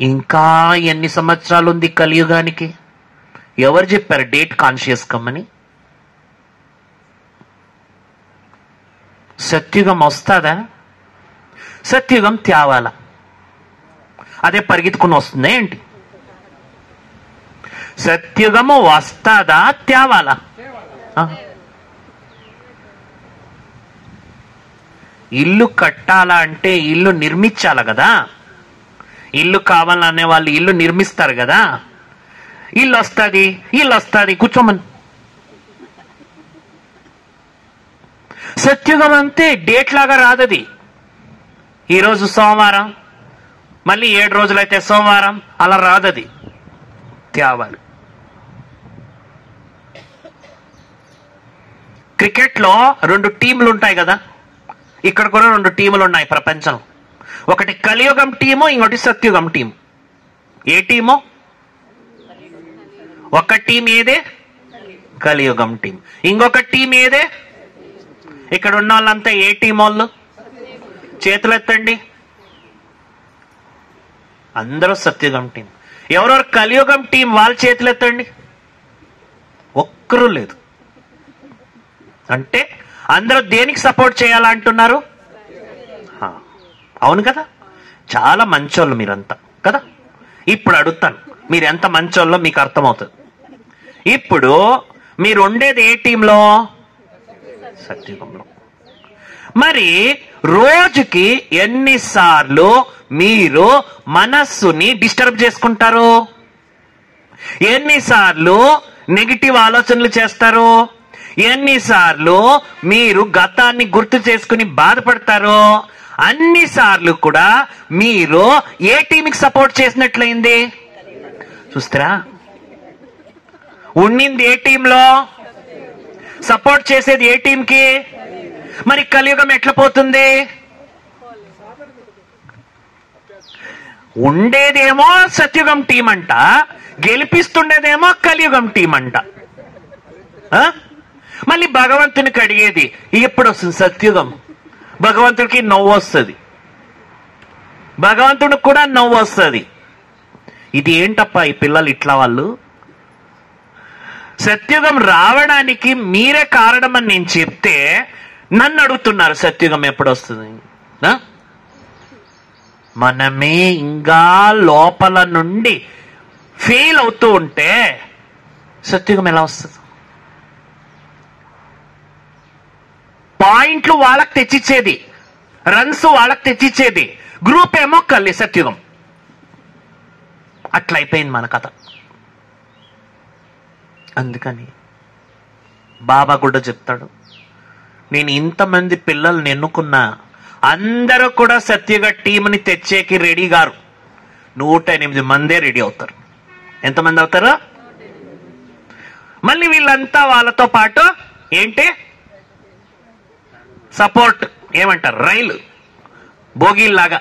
ఇంకా ఎన్ని సంవత్సరాలు ఉంది కలియుగానికి? ఎవరు చెప్పారు డేట్ కాన్షియస్ కమ్మని? సత్యుగం వస్తుందా? సత్యుగం తేవాల? అదే పరిగెత్తుకుని వస్తుందా ఏంటి? సత్యుగము వస్తుందా తేవాలా? ఇల్లు కట్టాలా అంటే ఇల్లు నిర్మించాల కదా. ఇల్లు కావాలనే వాళ్ళు ఇల్లు నిర్మిస్తారు కదా. ఇల్లు వస్తుంది కూర్చోమని. సత్యుగం అంతే, డేట్ లాగా రాదది. ఈరోజు సోమవారం, మళ్ళీ 7 రోజులైతే సోమవారం, అలా రాదది. తేవాలి. క్రికెట్లో 2 టీంలు ఉంటాయి కదా. ఇక్కడ కూడా 2 టీములు ఉన్నాయి ప్రపంచం. ఒకటి కలియుగం టీము, ఇంకోటి సత్యుగం టీం. ఏ టీము? ఒక టీం ఏదే? కలియుగం టీం. ఇంకొక టీం ఏదే? ఇక్కడ ఉన్న వాళ్ళంతా ఏ టీం వాళ్ళు? చేతులు ఎత్తండి. అందరూ సత్యుగం టీం. ఎవరెవరు కలియుగం టీం వాళ్ళ చేతులు ఎత్తండి. ఒక్కరూ లేదు. అంటే అందరూ దేనికి సపోర్ట్ చేయాలంటున్నారు? అవును కదా. చాలా మంచోళ్ళు మీరంతా కదా. ఇప్పుడు అడుగుతాను, మీరు ఎంత మంచోళ్ళో మీకు అర్థమవుతుంది. ఇప్పుడు మీరు ఉండేది ఏ టీంలో? సత్యుగంలో. మరి రోజుకి ఎన్నిసార్లు మీరు మనస్సుని డిస్టర్బ్ చేసుకుంటారు? ఎన్నిసార్లు నెగిటివ్ ఆలోచనలు చేస్తారు? ఎన్నిసార్లు మీరు గతాన్ని గుర్తు చేసుకుని బాధపడతారు? అన్నిసార్లు కూడా మీరు ఏ టీంకి సపోర్ట్ చేసినట్లయింది? చూస్తారా? ఉండింది ఏ టీంలో? సపోర్ట్ చేసేది ఏ టీంకి? మరి కలియుగం ఎట్లా పోతుంది? ఉండేదేమో సత్యుగం టీం అంట, గెలిపిస్తుండేదేమో కలియుగం టీం అంట. మళ్ళీ భగవంతునికి అడిగేది ఎప్పుడు వస్తుంది? సత్యుగం. భగవంతుడికి నవ్వు వస్తుంది, భగవంతుడికి కూడా నవ్వు వస్తుంది. ఇది ఏంటప్ప ఈ పిల్లలు ఇట్లా? వాళ్ళు సత్యుగం రావడానికి మీరే కారణం అని నేను చెప్తే నన్ను అడుగుతున్నారు సత్యుగం ఎప్పుడు వస్తుంది? మనమే ఇంకా లోపల నుండి ఫెయిల్ అవుతూ ఉంటే సత్యుగం ఎలా వస్తుంది? పాయింట్లు వాళ్ళకి తెచ్చిచ్చేది, రన్స్ వాళ్ళకి తెచ్చిచ్చేది, గ్రూప్ ఏమో సత్యుగం. అట్లయిపోయింది మన కథ. అందుకని బాబా కూడా చెప్తాడు, నేను ఇంతమంది పిల్లల్ని ఎన్నుకున్నా, అందరూ కూడా సత్యుగ టీంని తెచ్చేకి రెడీ గారు. 108 మందే రెడీ అవుతారు. ఎంతమంది అవుతారు? మళ్ళీ వీళ్ళంతా వాళ్ళతో పాటు ఏంటి సపోర్ట్, ఏమంటారు, రైలు బోగీల్లాగా